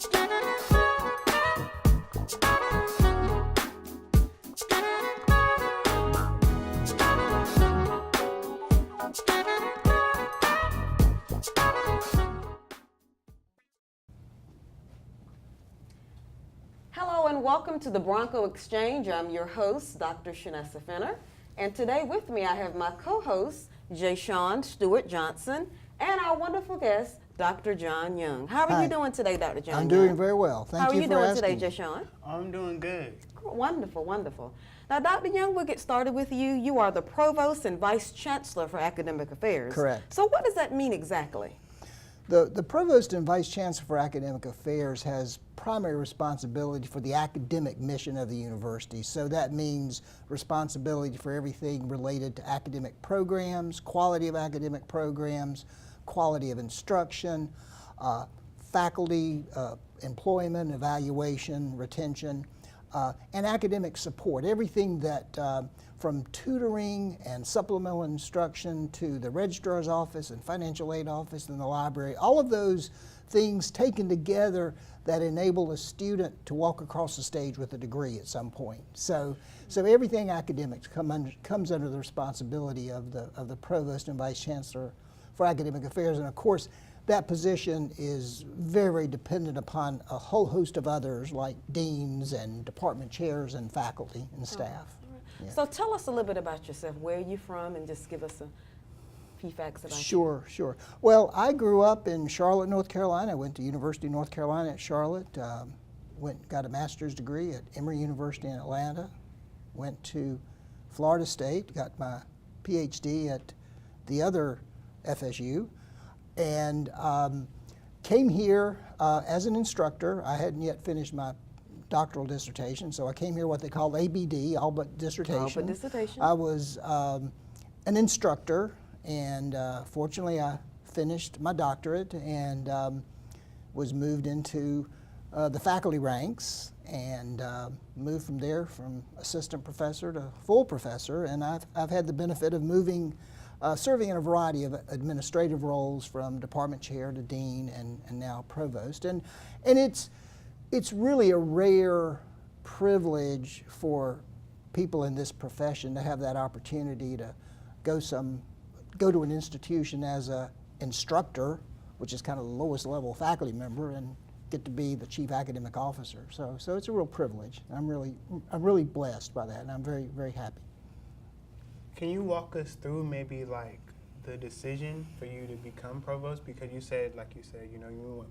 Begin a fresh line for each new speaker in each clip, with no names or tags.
Hello and welcome to the Bronco Exchange. I'm your host, Dr. Shanessa Fenner. And today with me I have my co-host, JaShawn Steward-Johnson, and our wonderful guest, Dr. Jon Young. How are you doing today, Dr. Jon Young?
I'm doing very well. Thank you for asking.
How are you doing today, JaShawn?
I'm doing good.
Wonderful, wonderful. Now, Dr. Young, we'll get started with you. You are the Provost and Vice Chancellor for Academic Affairs.
Correct.
So what does that mean exactly?
The Provost and Vice Chancellor for Academic Affairs has primary responsibility for the academic mission of the university. So that means responsibility for everything related to academic programs, quality of academic programs, quality of instruction, faculty employment, evaluation, retention, and academic support. Everything that from tutoring and supplemental instruction to the registrar's office and financial aid office and the library, all of those things taken together that enable a student to walk across the stage with a degree at some point. So everything academics comes under the responsibility of the Provost and Vice Chancellor for Academic Affairs. And of course, that position is very dependent upon a whole host of others like deans and department chairs and faculty and staff. Yeah.
So tell us a little bit about yourself. Where are you from? And just give us a few facts about you.
Sure. Well, I grew up in Charlotte, North Carolina. I went to University of North Carolina at Charlotte. Got a master's degree at Emory University in Atlanta. Went to Florida State, got my PhD at the other FSU, and came here as an instructor. I hadn't yet finished my doctoral dissertation, so I came here what they call ABD, all but dissertation.
All but dissertation.
I was an instructor, and fortunately I finished my doctorate and was moved into the faculty ranks and moved from there from assistant professor to full professor, and I've had the benefit of serving in a variety of administrative roles from department chair to dean and now provost. And it's really a rare privilege for people in this profession to have that opportunity to go to an institution as an instructor, which is kind of the lowest level faculty member, and get to be the chief academic officer. So it's a real privilege. I'm really blessed by that, and I'm very, very happy.
Can you walk us through maybe like the decision for you to become provost? Because you said,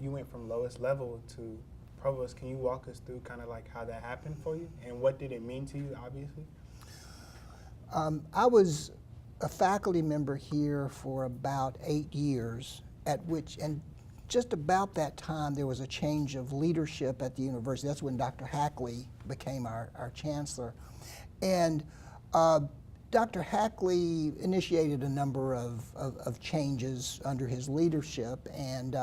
you went from lowest level to provost. Can you walk us through kind of like how that happened for you and what did it mean to you, obviously?
I was a faculty member here for about 8 years, and just about that time there was a change of leadership at the university. That's when Dr. Hackley became our chancellor. And Dr. Hackley initiated a number of changes under his leadership, and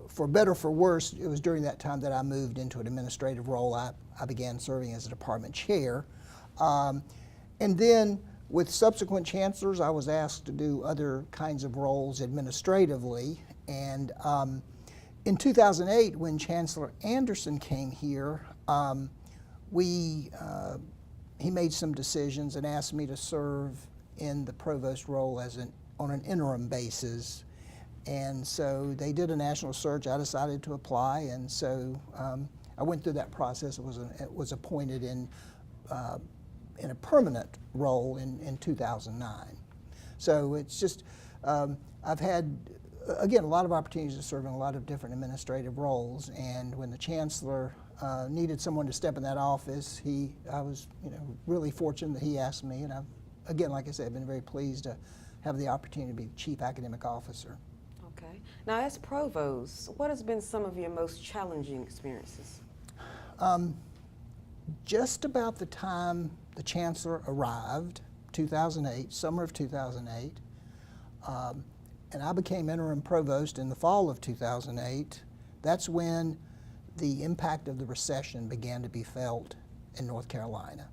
for better or for worse, it was during that time that I moved into an administrative role. I began serving as a department chair. And then with subsequent chancellors, I was asked to do other kinds of roles administratively. And in 2008, when Chancellor Anderson came here, he made some decisions and asked me to serve in the provost role on an interim basis. And so they did a national search. I decided to apply, and so I went through that process. It was appointed in a permanent role in 2009. So it's just, I've had, again, a lot of opportunities to serve in a lot of different administrative roles, and when the chancellor needed someone to step in that office, I was really fortunate that he asked me, and I've, again, like I said, I've been very pleased to have the opportunity to be the chief academic officer.
Okay. Now, as provost, what has been some of your most challenging experiences?
Just about the time the chancellor arrived, 2008, summer of 2008, and I became interim provost in the fall of 2008, that's when the impact of the recession began to be felt in North Carolina.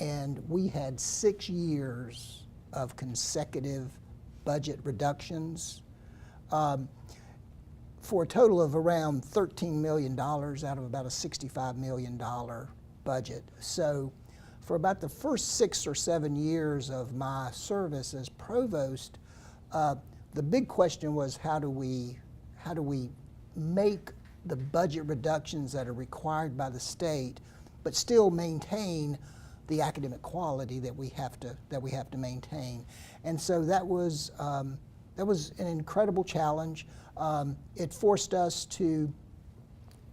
And we had 6 years of consecutive budget reductions. for a total of around $13 million out of about a $65 million budget. So for about the first 6 or 7 years of my service as provost, the big question was how do we make the budget reductions that are required by the state, but still maintain the academic quality that we have to maintain. And so that was an incredible challenge. It forced us to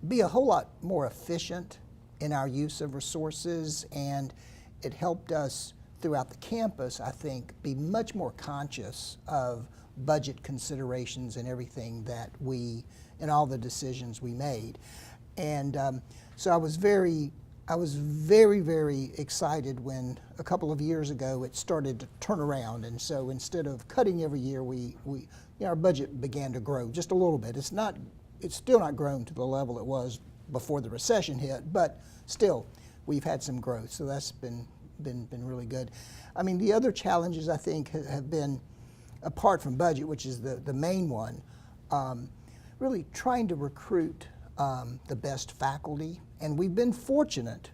be a whole lot more efficient in our use of resources, and it helped us throughout the campus, I think, be much more conscious of budget considerations and everything that and all the decisions we made. And so I was very, very excited when a couple of years ago it started to turn around. And so instead of cutting every year, our budget began to grow just a little bit. It's still not grown to the level it was before the recession hit, but still we've had some growth. So that's been really good. I mean, the other challenges I think have been, apart from budget, which is the main one, really trying to recruit the best faculty. And we've been fortunate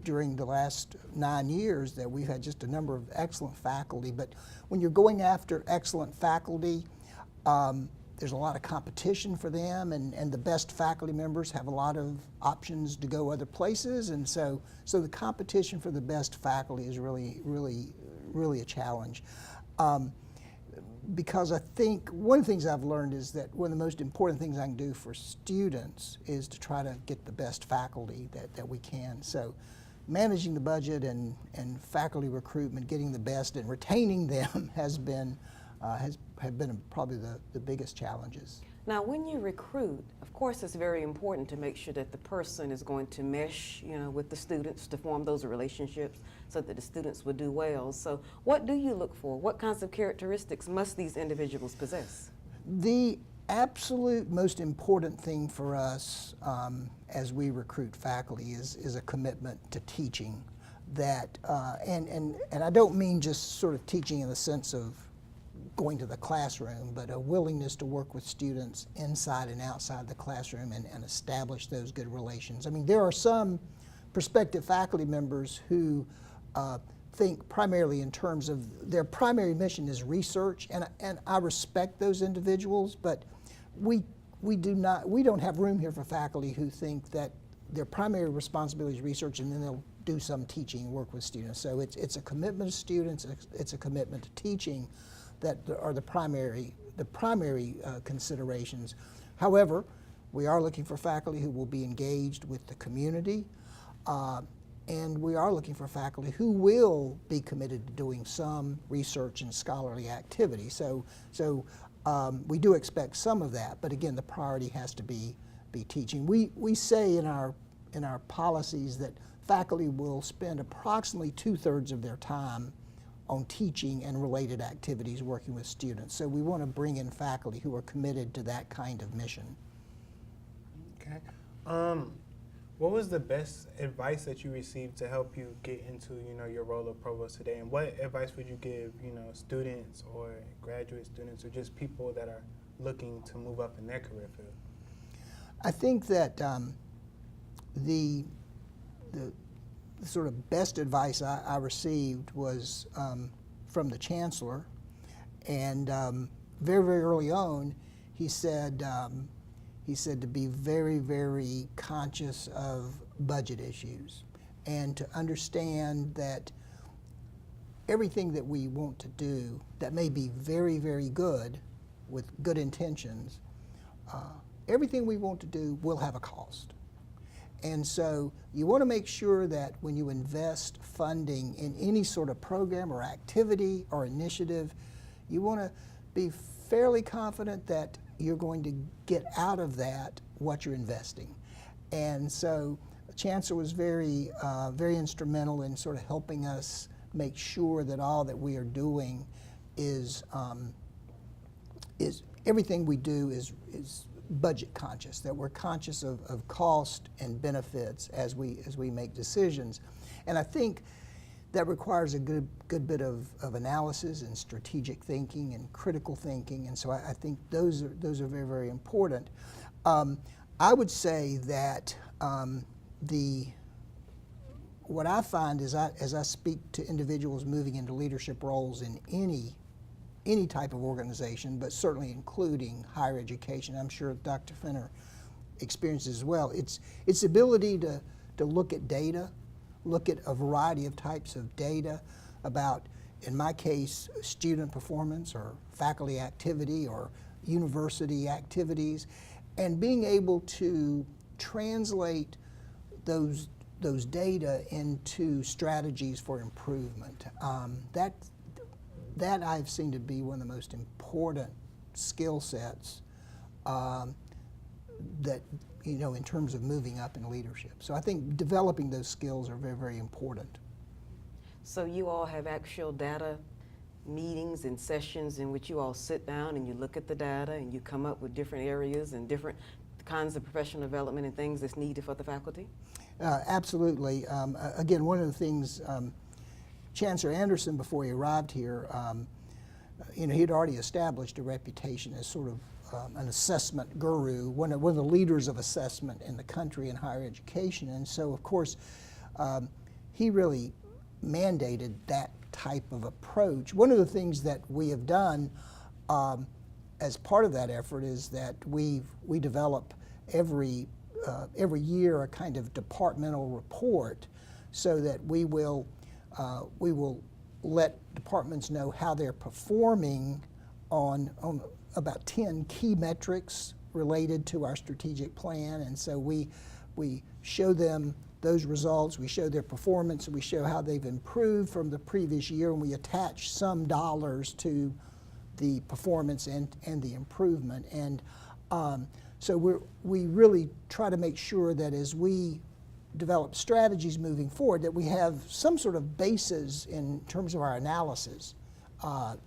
during the last 9 years that we've had just a number of excellent faculty. But when you're going after excellent faculty, there's a lot of competition for them, and the best faculty members have a lot of options to go other places. And so the competition for the best faculty is really a challenge. Because I think one of the things I've learned is that one of the most important things I can do for students is to try to get the best faculty that we can. So managing the budget and faculty recruitment, getting the best and retaining them have been probably the biggest challenges.
Now, when you recruit, of course, it's very important to make sure that the person is going to mesh, with the students to form those relationships so that the students will do well. So what do you look for? What kinds of characteristics must these individuals possess?
The absolute most important thing for us as we recruit faculty is a commitment to teaching. That and I don't mean just sort of teaching in the sense of going to the classroom, but a willingness to work with students inside and outside the classroom and establish those good relations. I mean, there are some prospective faculty members who think primarily in terms of their primary mission is research, and I respect those individuals, but we don't have room here for faculty who think that their primary responsibility is research and then they'll do some teaching and work with students. So it's a commitment to students, it's a commitment to teaching that are the primary considerations. However, we are looking for faculty who will be engaged with the community, and we are looking for faculty who will be committed to doing some research and scholarly activity. So we do expect some of that, but again, the priority has to be teaching. We say in our policies that faculty will spend approximately 2/3 of their time on teaching and related activities working with students. So we want to bring in faculty who are committed to that kind of mission.
Okay. What was the best advice that you received to help you get into, your role of provost today? And what advice would you give, students or graduate students or just people that are looking to move up in their career field?
I think that the sort of best advice I received was from the chancellor, and very, very early on, he said to be very, very conscious of budget issues and to understand that everything that we want to do that may be very, very good with good intentions, everything we want to do will have a cost. And so you want to make sure that when you invest funding in any sort of program or activity or initiative, you want to be fairly confident that you're going to get out of that what you're investing. And so the chancellor was very instrumental in sort of helping us make sure that all that we are doing is everything we do is budget conscious, that we're conscious of cost and benefits as we make decisions. And I think that requires a good bit of analysis and strategic thinking and critical thinking, and so I think those are very, very important. I would say that what I find is as I speak to individuals moving into leadership roles in any type of organization, but certainly including higher education, I'm sure Dr. Fenner experiences as well, its ability to look at data, look at a variety of types of data about, in my case, student performance or faculty activity or university activities, and being able to translate those data into strategies for improvement. That I've seen to be one of the most important skill sets that, in terms of moving up in leadership. So I think developing those skills are very, very important.
So you all have actual data meetings and sessions in which you all sit down and you look at the data and you come up with different areas and different kinds of professional development and things that's needed for the faculty?
Absolutely. Again, one of the things Chancellor Anderson, before he arrived here, he had already established a reputation as sort of an assessment guru, one of the leaders of assessment in the country in higher education. And so, of course, he really mandated that type of approach. One of the things that we have done as part of that effort is that we develop every year a kind of departmental report so that we will let departments know how they're performing on about 10 key metrics related to our strategic plan. And so we show them those results, we show their performance, and we show how they've improved from the previous year, and we attach some dollars to the performance and the improvement. And so we really try to make sure that as we develop strategies moving forward, that we have some sort of basis in terms of our analysis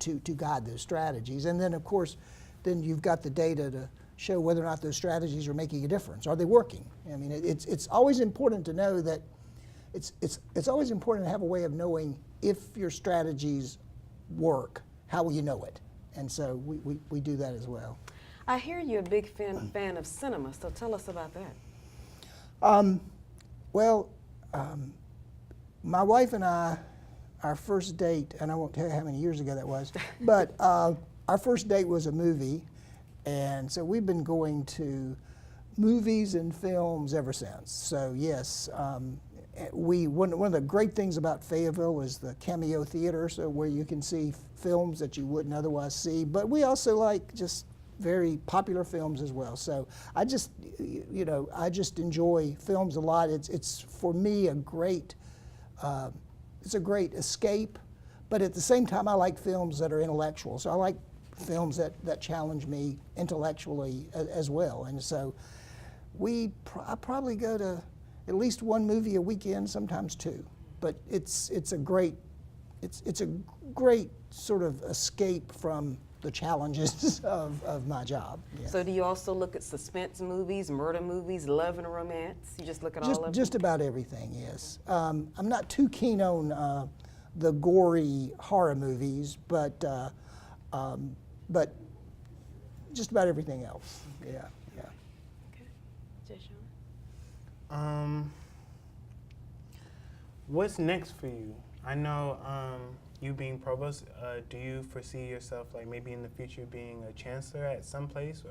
to guide those strategies. And then, of course, then you've got the data to show whether or not those strategies are making a difference. Are they working? I mean, it's always important to know that it's always important to have a way of knowing if your strategies work. How will you know it? And so we do that as well.
I hear you're a big fan of cinema, so tell us about that.
My wife and I, our first date, and I won't tell you how many years ago that was, but our first date was a movie, and so we've been going to movies and films ever since. So yes, one of the great things about Fayetteville is the Cameo Theater, so where you can see films that you wouldn't otherwise see, but we also like just very popular films as well. So I just enjoy films a lot. It's for me a great escape, but at the same time I like films that are intellectual. So I like films that challenge me intellectually as well. And so I probably go to at least one movie a weekend, sometimes two. But it's a great sort of escape from the challenges of my job. Yeah.
So do you also look at suspense movies, murder movies, love and romance? You just look at all of them?
Just about everything, yes. I'm not too keen on the gory horror movies, but just about everything else. Yeah, yeah.
Okay. JaShawn?
What's next for you? I know you being provost, do you foresee yourself like maybe in the future being a chancellor at some place?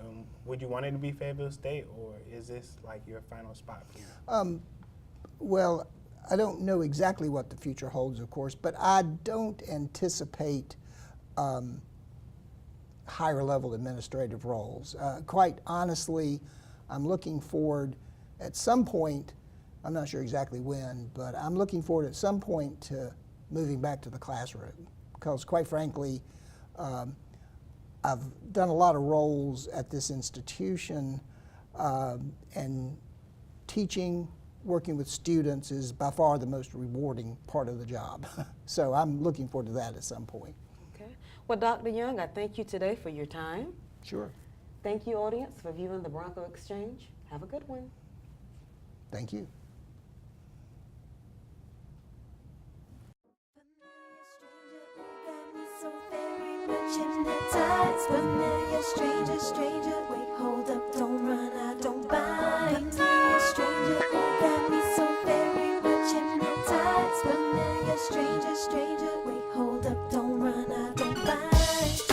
Would you want it to be Fayetteville State, or is this like your final spot for you?
Well, I don't know exactly what the future holds, of course, but I don't anticipate higher level administrative roles. Quite honestly, I'm looking forward at some point, I'm not sure exactly when, but I'm looking forward at some point to moving back to the classroom, because quite frankly, I've done a lot of roles at this institution, and teaching, working with students is by far the most rewarding part of the job. So I'm looking forward to that at some point.
Okay. Well, Dr. Young, I thank you today for your time.
Sure.
Thank you, audience, for viewing the Bronco Exchange. Have a good one.
Thank you.
much hypnotized. Familiar stranger, stranger. Wait, hold up, don't run, I don't bite. Familiar stranger, got me so very much hypnotized. Familiar stranger, stranger. Wait, hold up, don't run, I don't bite.